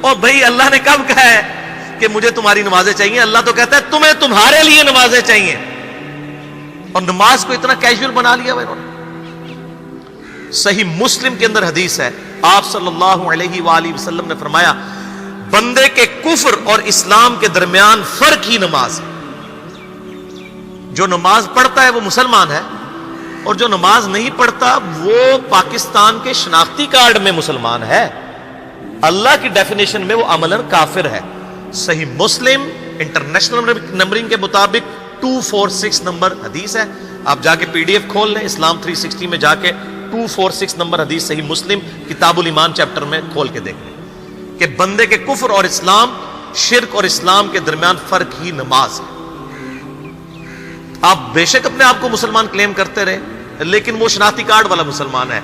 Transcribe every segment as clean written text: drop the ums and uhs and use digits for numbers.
اور بھائی اللہ نے کب کہا ہے کہ مجھے تمہاری نمازیں چاہیے؟ اللہ تو کہتا ہے تمہیں تمہارے لیے نمازیں چاہیے، اور نماز کو اتنا کیجول بنا لیا انہوں نے۔ صحیح مسلم کے اندر حدیث ہے، آپ صلی اللہ علیہ وآلہ وسلم نے فرمایا بندے کے کفر اور اسلام کے درمیان فرق ہی نماز ہے۔ جو نماز پڑھتا ہے وہ مسلمان ہے، اور جو نماز نہیں پڑھتا وہ پاکستان کے شناختی کارڈ میں مسلمان ہے، اللہ کی ڈیفینیشن میں وہ عملاً کافر ہے۔ صحیح مسلم انٹرنیشنل نمبرنگ کے مطابق 246 نمبر حدیث ہے، آپ جا کے پی ڈی ایف کھول لیں اسلام 360 میں، جا کے 246 نمبر حدیث صحیح مسلم کتاب الایمان چیپٹر میں کھول کے دیکھ لیں کہ بندے کے کفر اور اسلام، شرک اور اسلام کے درمیان فرق ہی نماز ہے۔ آپ بے شک اپنے آپ کو مسلمان کلیم کرتے رہے، لیکن وہ شناختی کارڈ والا مسلمان ہے،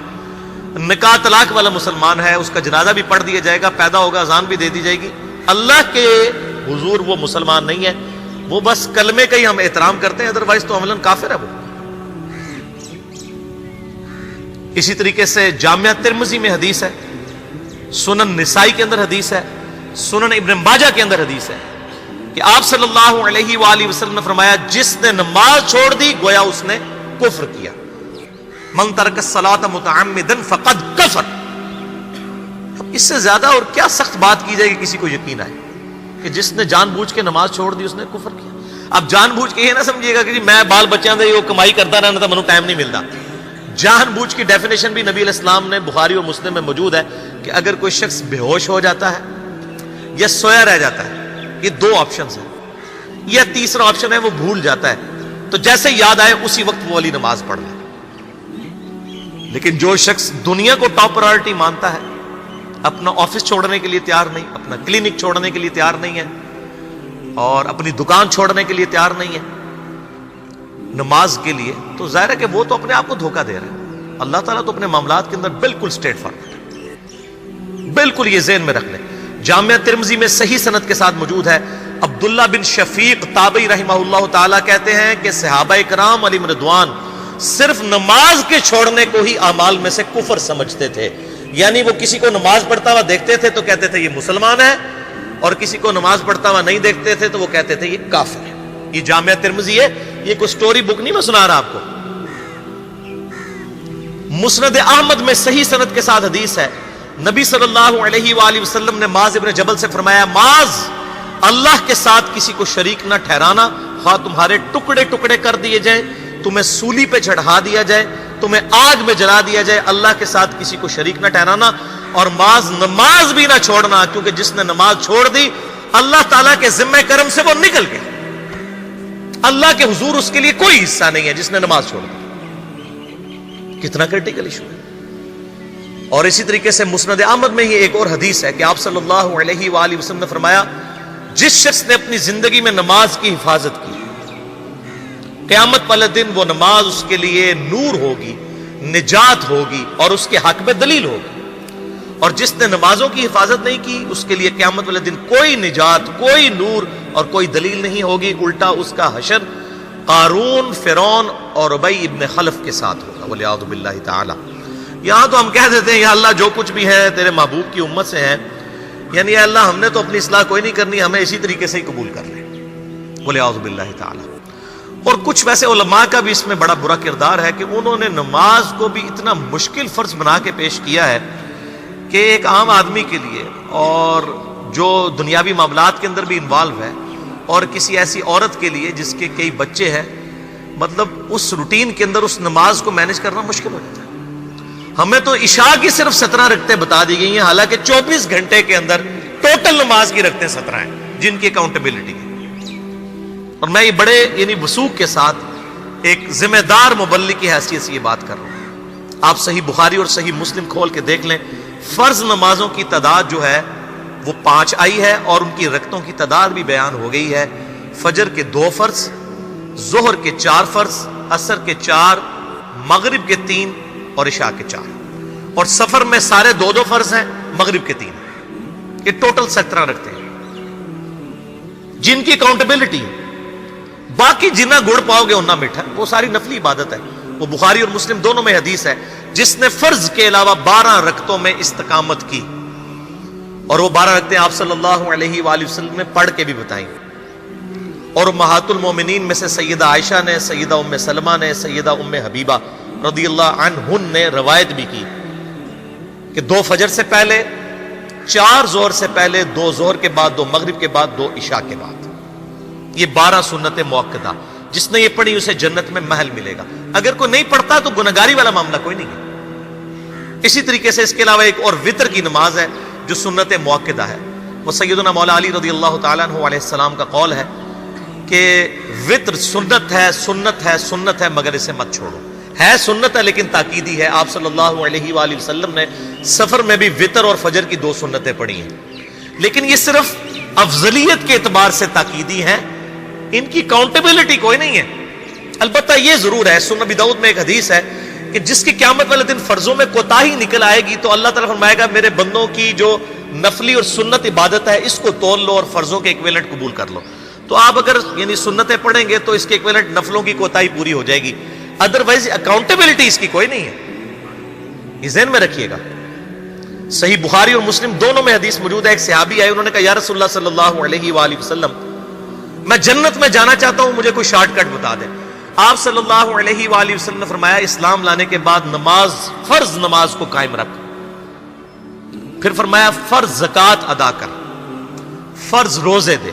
نکاح طلاق والا مسلمان ہے، اس کا جنازہ بھی پڑھ دیا جائے گا، پیدا ہوگا اذان بھی دے دی جائے گی، اللہ کے حضور وہ مسلمان نہیں ہے، وہ بس کلمے کا ہی ہم احترام کرتے ہیں، ادروائز تو عملاً کافر ہے وہ۔ اسی طریقے سے جامعہ ترمذی میں حدیث ہے، سنن نسائی کے اندر حدیث ہے، سنن ابن ماجہ کے اندر حدیث ہے کہ آپ صلی اللہ علیہ وآلہ وسلم نے فرمایا جس نے نماز چھوڑ دی گویا اس نے کفر کیا، من ترک الصلاۃ متعمدا فقد کفر۔ اب اس سے زیادہ اور کیا سخت بات کی جائے کہ کسی کو یقین آئے کہ جس نے جان بوجھ کے نماز چھوڑ دی اس نے کفر کیا۔ اب جان بوجھ کے یہ نہ سمجھیے گا کہ جی میں بال بچیاں دے وہ کمائی کرتا رہنا تھا منو ٹائم نہیں ملتا۔ جان بوجھ کی ڈیفینیشن بھی نبی علیہ السلام نے بخاری اور مسلم میں موجود ہے کہ اگر کوئی شخص بے ہوش ہو جاتا ہے یا سویا رہ جاتا ہے، یہ دو آپشنز ہیں، یا تیسرا آپشن ہے وہ بھول جاتا ہے، تو جیسے یاد آئے اسی وقت وہ والی نماز پڑھ لے۔ لیکن جو شخص دنیا کو ٹاپ پرائورٹی مانتا ہے، اپنا آفس چھوڑنے کے لیے تیار نہیں، اپنا کلینک چھوڑنے کے لیے تیار نہیں ہے، اور اپنی دکان چھوڑنے کے لیے تیار نہیں ہے نماز کے لیے، تو ظاہر ہے کہ وہ تو اپنے آپ کو دھوکہ دے رہا ہے۔ اللہ تعالیٰ تو اپنے معاملات کے اندر بالکل اسٹریٹ فارورڈ ہے، بالکل یہ ذہن میں رکھ لیں۔ جامعہ ترمذی میں صحیح سند کے ساتھ موجود ہے، عبداللہ بن شفیق تابعی رحمہ اللہ تعالیٰ کہتے ہیں کہ صحابہ کرام علیہم رضوان صرف نماز کے چھوڑنے کو ہی اعمال میں سے کفر سمجھتے تھے، یعنی وہ کسی کو نماز پڑھتا ہوا دیکھتے تھے تو کہتے تھے یہ مسلمان ہے، اور کسی کو نماز پڑھتا ہوا نہیں دیکھتے تھے تو وہ کہتے تھے یہ کافر ہے۔ یہ جامعہ ترمذی ہے، یہ کوئی سٹوری بک نہیں میں سنا رہا آپ کو۔ مسند احمد میں صحیح سند کے ساتھ حدیث ہے، نبی صلی اللہ علیہ وآلہ وسلم نے معاذ ابن جبل سے فرمایا معاذ اللہ کے ساتھ کسی کو شریک نہ ٹھہرانا، خواہ تمہارے ٹکڑے ٹکڑے کر دیے جائیں، تمہیں سولی پہ چڑھا دیا جائے، تمہیں آگ میں جلا دیا جائے، اللہ کے ساتھ کسی کو شریک نہ ٹھہرانا، اور معاذ نماز بھی نہ چھوڑنا، کیونکہ جس نے نماز چھوڑ دی اللہ تعالیٰ کے ذمہ کرم سے وہ نکل گیا، اللہ کے حضور اس کے لیے کوئی حصہ نہیں ہے جس نے نماز چھوڑ دی۔ کتنا کرٹیکل ایشو ہے۔ اور اسی طریقے سے مسند احمد میں ہی ایک اور حدیث ہے کہ آپ صلی اللہ علیہ وآلہ وسلم نے فرمایا جس شخص نے اپنی زندگی میں نماز کی حفاظت کی، قیامت والے دن وہ نماز اس کے لیے نور ہوگی، نجات ہوگی، اور اس کے حق میں دلیل ہوگی، اور جس نے نمازوں کی حفاظت نہیں کی اس کے لیے قیامت والے دن کوئی نجات، کوئی نور اور کوئی دلیل نہیں ہوگی، الٹا اس کا حشر قارون، فرعون اور ابی ابن خلف کے ساتھ ہوگا، والعیاذ باللہ تعالی۔ یہاں تو ہم کہہ دیتے ہیں یا اللہ جو کچھ بھی ہے تیرے محبوب کی امت سے ہے، یعنی یا اللہ ہم نے تو اپنی اصلاح کوئی نہیں کرنی، ہمیں اسی طریقے سے ہی قبول کر لیں، والعیاذ باللہ تعالی۔ اور کچھ ویسے علماء کا بھی اس میں بڑا برا کردار ہے کہ انہوں نے نماز کو بھی اتنا مشکل فرض بنا کے پیش کیا ہے کہ ایک عام آدمی کے لیے، اور جو دنیاوی معاملات کے اندر بھی انوالو ہے، اور کسی ایسی عورت کے لیے جس کے کئی بچے ہیں، مطلب اس روٹین کے اندر اس نماز کو مینج کرنا مشکل ہو جاتا ہے۔ ہمیں تو عشاء کی صرف 17 رکعتیں بتا دی گئی ہیں، حالانکہ 24 گھنٹے کے اندر ٹوٹل نماز کی رکعتیں 17 ہیں جن کی اکاؤنٹیبلٹی ہے۔ اور میں یہ بڑے یعنی وثوق کے ساتھ ایک ذمہ دار مبلغ کی حیثیت سے یہ بات کر رہا ہوں۔ آپ صحیح بخاری اور صحیح مسلم کھول کے دیکھ لیں، فرض نمازوں کی تعداد جو ہے وہ 5 آئی ہے، اور ان کی رکعتوں کی تعداد بھی بیان ہو گئی ہے۔ فجر کے 2 فرض، ظہر کے 4 فرض، عصر کے 4، مغرب کے 3 اور عشاء کے 4، اور سفر میں سارے 2 فرض ہیں، مغرب کے 3۔ یہ ٹوٹل 17 رکھتے ہیں جن کی اکاؤنٹیبلٹی، باقی جنہ گڑ پاؤ گے انہ میٹھا، وہ ساری نفلی عبادت ہے۔ وہ بخاری اور مسلم دونوں میں حدیث ہے، جس نے فرض کے علاوہ 12 رکعتوں میں استقامت کی اور وہ 12 رکعتیں آپ صلی اللہ علیہ وآلہ وسلم نے پڑھ کے بھی بتائیں. اور امہات المومنین میں سے سیدہ عائشہ نے، سیدہ ام سلمہ نے، سیدہ ام حبیبہ رضی اللہ عنہن نے روایت بھی کی کہ 2 فجر سے پہلے، 4 ظہر سے پہلے، 2 ظہر کے بعد، 2 مغرب کے بعد، 2 عشاء کے بعد. یہ 12 سنت موقدہ، جس نے یہ پڑھی اسے جنت میں محل ملے گا. اگر کوئی نہیں پڑھتا تو گنہگاری والا معاملہ کوئی نہیں ہے. اسی طریقے سے اس کے علاوہ ایک اور وطر کی نماز ہے جو سنت موقدہ ہے. وہ سیدنا مولا علی رضی اللہ تعالیٰ عنہ علیہ السلام کا قول ہے کہ وطر سنت ہے، سنت ہے، سنت ہے، مگر اسے مت چھوڑو. ہے سنت ہے لیکن تاکیدی ہے. آپ صلی اللہ علیہ وآلہ وسلم نے سفر میں بھی وطر اور فجر کی 2 سنتیں پڑھی ہیں، لیکن یہ صرف افضلیت کے اعتبار سے تاکیدی ہیں، ان کی کاؤنٹیبلٹی کوئی نہیں ہے. البتہ یہ ضرور ہے، سنن ابی داؤد میں ایک حدیث ہے کہ جس کی قیامت والے دن فرضوں میں کوتاہی نکل آئے گی تو اللہ تعالیٰ فرمائے گا میرے بندوں کی جو نفلی اور سنت عبادت ہے اس کو تول لو اور فرضوں کے ایکویلنٹ قبول کر لو. تو آپ اگر یعنی سنتیں پڑھیں گے تو اس کے ایکویلنٹ نفلوں کی کوتاہی پوری ہو جائے گی، ادروائز اکاؤنٹیبلٹی اس کی کوئی نہیں ہے. یہ ذہن میں رکھیے گا. صحیح بخاری اور مسلم دونوں میں حدیث موجود ہے. ایک صحابی آئے، انہوں نے کہا یا رسول اللہ صلی اللہ علیہ وآلہ وسلم میں جنت میں جانا چاہتا ہوں، مجھے کوئی شارٹ کٹ بتا دیں. آپ صلی اللہ علیہ وآلہ وسلم نے فرمایا اسلام لانے کے بعد نماز، فرض نماز کو قائم رکھ. پھر فرمایا فرض زکوٰۃ ادا کر، فرض روزے دے،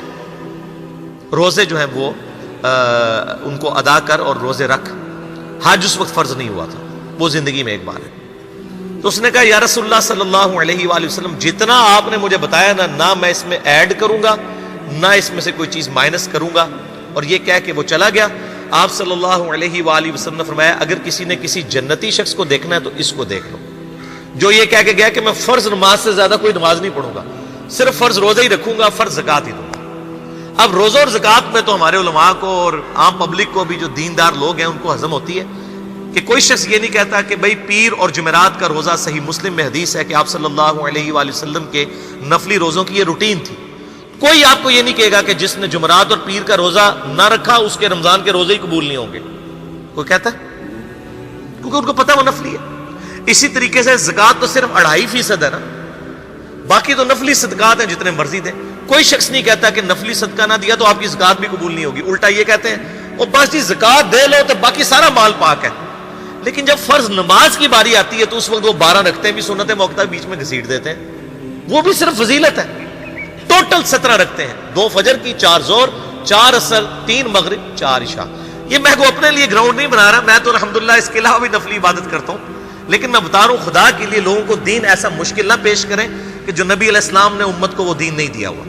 روزے جو ہیں وہ ان کو ادا کر اور روزے رکھ. حج اس وقت فرض نہیں ہوا تھا، وہ زندگی میں ایک بار ہے. تو اس نے کہا یا رسول اللہ صلی اللہ علیہ وآلہ وسلم جتنا آپ نے مجھے بتایا نہ میں اس میں ایڈ کروں گا نہ اس میں سے کوئی چیز مائنس کروں گا. اور یہ کہہ کے وہ چلا گیا. آپ صلی اللہ علیہ وآلہ وسلم نے فرمایا اگر کسی نے کسی جنتی شخص کو دیکھنا ہے تو اس کو دیکھ لو جو یہ کہہ کے گیا کہ میں فرض نماز سے زیادہ کوئی نماز نہیں پڑھوں گا، صرف فرض روزہ ہی رکھوں گا، فرض زکوٰۃ ہی دوں گا. اب روزہ اور زکوٰۃ میں تو ہمارے علماء کو اور عام پبلک کو بھی جو دیندار لوگ ہیں ان کو ہضم ہوتی ہے کہ کوئی شخص یہ نہیں کہتا کہ بھئی پیر اور جمعرات کا روزہ. صحیح مسلم میں حدیث ہے کہ آپ صلی اللہ علیہ وآلہ وسلم کے نفلی روزوں کی یہ روٹین تھی. کوئی آپ کو یہ نہیں کہے گا کہ جس نے جمعرات اور پیر کا روزہ نہ رکھا اس کے رمضان کے روزے ہی قبول نہیں ہوں گے. کوئی کہتا ہے؟ کیونکہ ان کو پتہ وہ نفلی ہے. اسی طریقے سے زکوٰۃ تو صرف 2.5% ہے نا، باقی تو نفلی صدقات ہیں جتنے مرضی دیں. کوئی شخص نہیں کہتا کہ نفلی صدقہ نہ دیا تو آپ کی زکوٰۃ بھی قبول نہیں ہوگی. الٹا یہ کہتے ہیں وہ بس جی زکوٰۃ دے لو تو باقی سارا مال پاک ہے. لیکن جب فرض نماز کی باری آتی ہے تو اس وقت وہ 12 رکھتے بھی سنت موقدہ بیچ میں گھسیٹ دیتے ہیں. وہ بھی صرف فضیلت ہے. ٹوٹل 17 رکھتے ہیں، 2 فجر کی، 4 ظہر، 4 عصر، 3 مغرب، 4 عشاء. یہ میں کو اپنے لیے گراؤنڈ نہیں بنا رہا، میں تو الحمدللہ اس کے علاوہ بھی نفلی عبادت کرتا ہوں. لیکن میں بتا رہا ہوں خدا کے لیے لوگوں کو دین ایسا مشکل نہ پیش کریں کہ جو نبی علیہ السلام نے امت کو وہ دین نہیں دیا ہوا.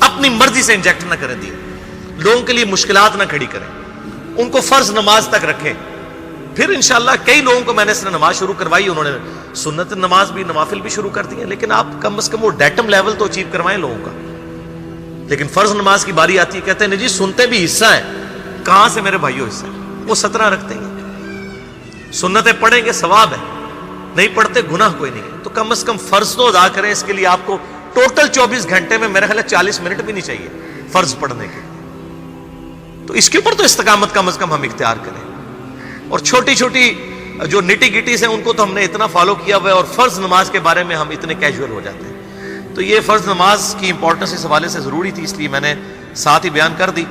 اپنی مرضی سے انجیکٹ نہ کریں دین، لوگوں کے لیے مشکلات نہ کھڑی کریں، ان کو فرض نماز تک رکھیں. پھر انشاءاللہ کئی لوگوں کو میں نے اس نے نماز شروع کروائی، انہوں نے سنت نماز بھی، نوافل بھی شروع کر دی ہیں. لیکن آپ کم از کم وہ ڈیٹم لیول تو اچیو کروائیں لوگوں کا. لیکن فرض نماز کی باری آتی ہے کہتے ہیں جی سنتے بھی حصہ ہے. کہاں سے میرے بھائیوں حصہ ہے؟ وہ 17 رکھتے ہیں، سنتیں پڑھیں گے ثواب ہے، نہیں پڑھتے گناہ کوئی نہیں. تو کم از کم فرض تو ادا کریں. اس کے لیے آپ کو ٹوٹل 24 گھنٹے میں میرے خیال ہے 40 منٹ بھی نہیں چاہیے فرض پڑھنے کے. تو اس کے اوپر تو استقامت کم از کم ہم اختیار کریں. اور چھوٹی چھوٹی جو نٹی گٹیز ہیں ان کو تو ہم نے اتنا فالو کیا ہوا ہے، اور فرض نماز کے بارے میں ہم اتنے کیجول ہو جاتے ہیں. تو یہ فرض نماز کی امپورٹنس اس حوالے سے ضروری تھی، اس لیے میں نے ساتھ ہی بیان کر دی.